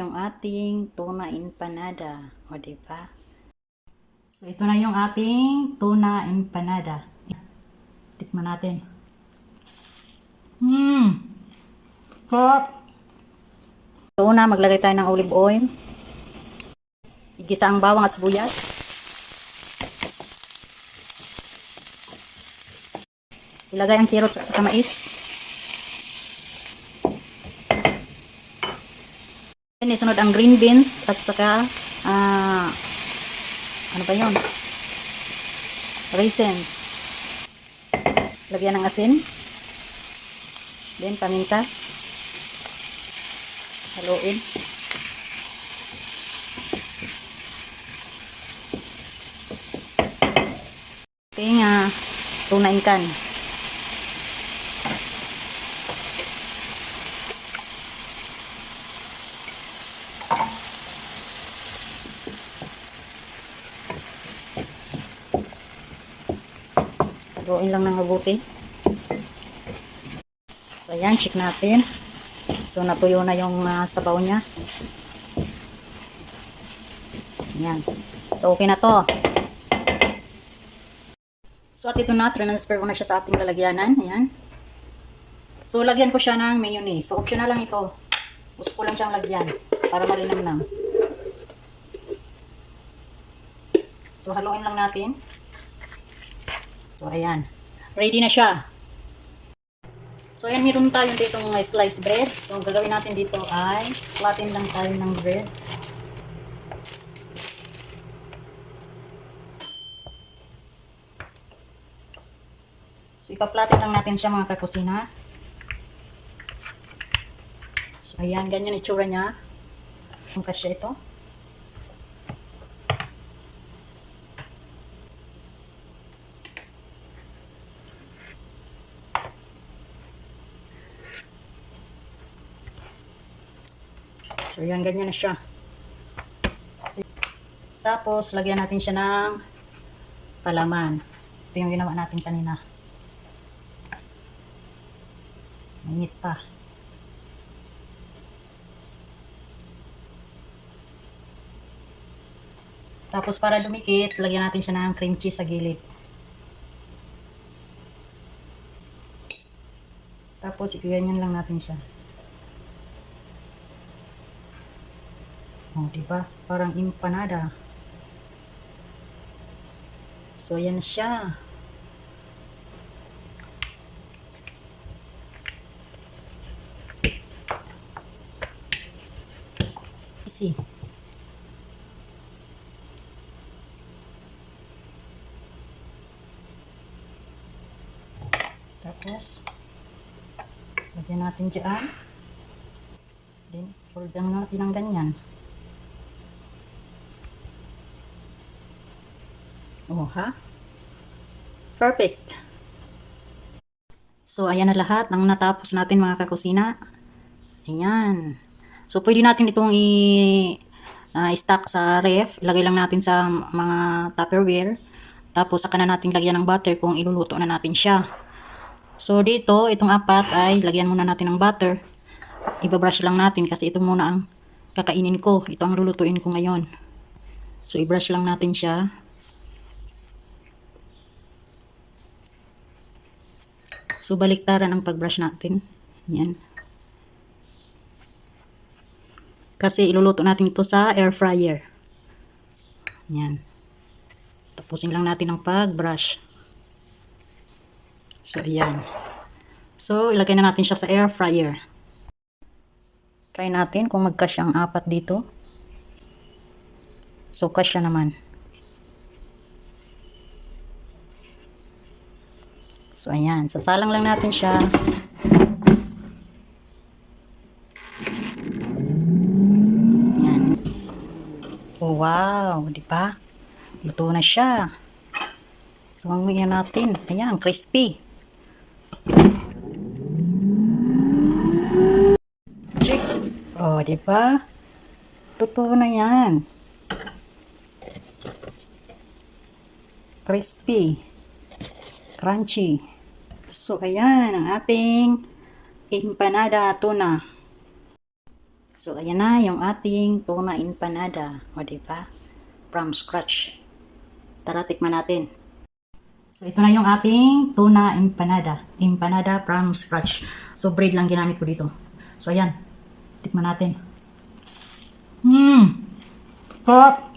yung ating tuna empanada. O, diba? So, ito na yung ating tuna empanada. Tikman natin. Sarap! So, una, maglagay tayo ng olive oil. Igisa ang bawang at sibuyas. Ilagay ang carrots at saka mais. Isunod ang green beans at saka ano ba yun? Raisins. Lagyan ng asin. Then paminta. Haluin. Ating tuna ikan. Haluin lang ng mabuti. So, ayan, check natin. So, natuyo na yung sabaw niya. Ayan. So, okay na to. So, at ito na, transfer ko na siya sa ating lalagyanan. Ayan. So, lagyan ko siya ng mayonnaise. So, optional lang ito. Gusto ko lang siyang lagyan para malinamnam. So, haluin lang natin. So, ayan. Ready na siya. So, ayan, meron tayo dito ng sliced bread. So, gagawin natin dito ay flatten lang tayo ng bread. So, ipa-flatten lang natin siya mga kakusina. So, ayan, ganyan itsura niya. Ang kasya ito. So, yan, ganyan na siya. Tapos, lagyan natin siya ng palaman. Ito yung ginawa natin kanina. Mainit pa. Tapos, para dumikit, lagyan natin siya ng cream cheese sa gilid. Tapos, iganyan lang natin siya. Oh, diba? Parang empanada. So, yan siya. Easy. Tapos, lagyan natin dyan. Then, fold lang natin ng ganyan. Oh, ha? Perfect. So, ayan na lahat ng natapos natin mga kakusina. Ayan. So, pwede natin itong i-stack sa ref. Ilagay lang natin sa mga Tupperware. Tapos, saka na natin lagyan ng butter kung iluluto na natin siya. So, dito, itong apat ay lagyan muna natin ng butter. Ibabrush lang natin kasi ito muna ang kakainin ko. Ito ang lulutuin ko ngayon. So, i-brush lang natin siya. So, baliktaran ang pag-brush natin. Yan. Kasi iluluto natin ito sa air fryer. Yan. Tapusin lang natin ang pag-brush. So, ayan. So, ilagay na natin siya sa air fryer. Try natin kung magkasya ang apat dito. So, kasya naman. So, ayan. Sasalang lang natin siya. Ayan. Oh, wow. Diba? Luto na siya. So, ang natin. Ayan, crispy. Check. Oh, diba? Luto na yan. Crispy. Crunchy. So, ayan ang ating empanada tuna. So, ayan na yung ating tuna empanada. O, diba? From scratch. Tara, tikman natin. So, ito na yung ating tuna empanada. Empanada from scratch. So, bread lang ginamit ko dito. So, ayan. Tikman natin. Sarap!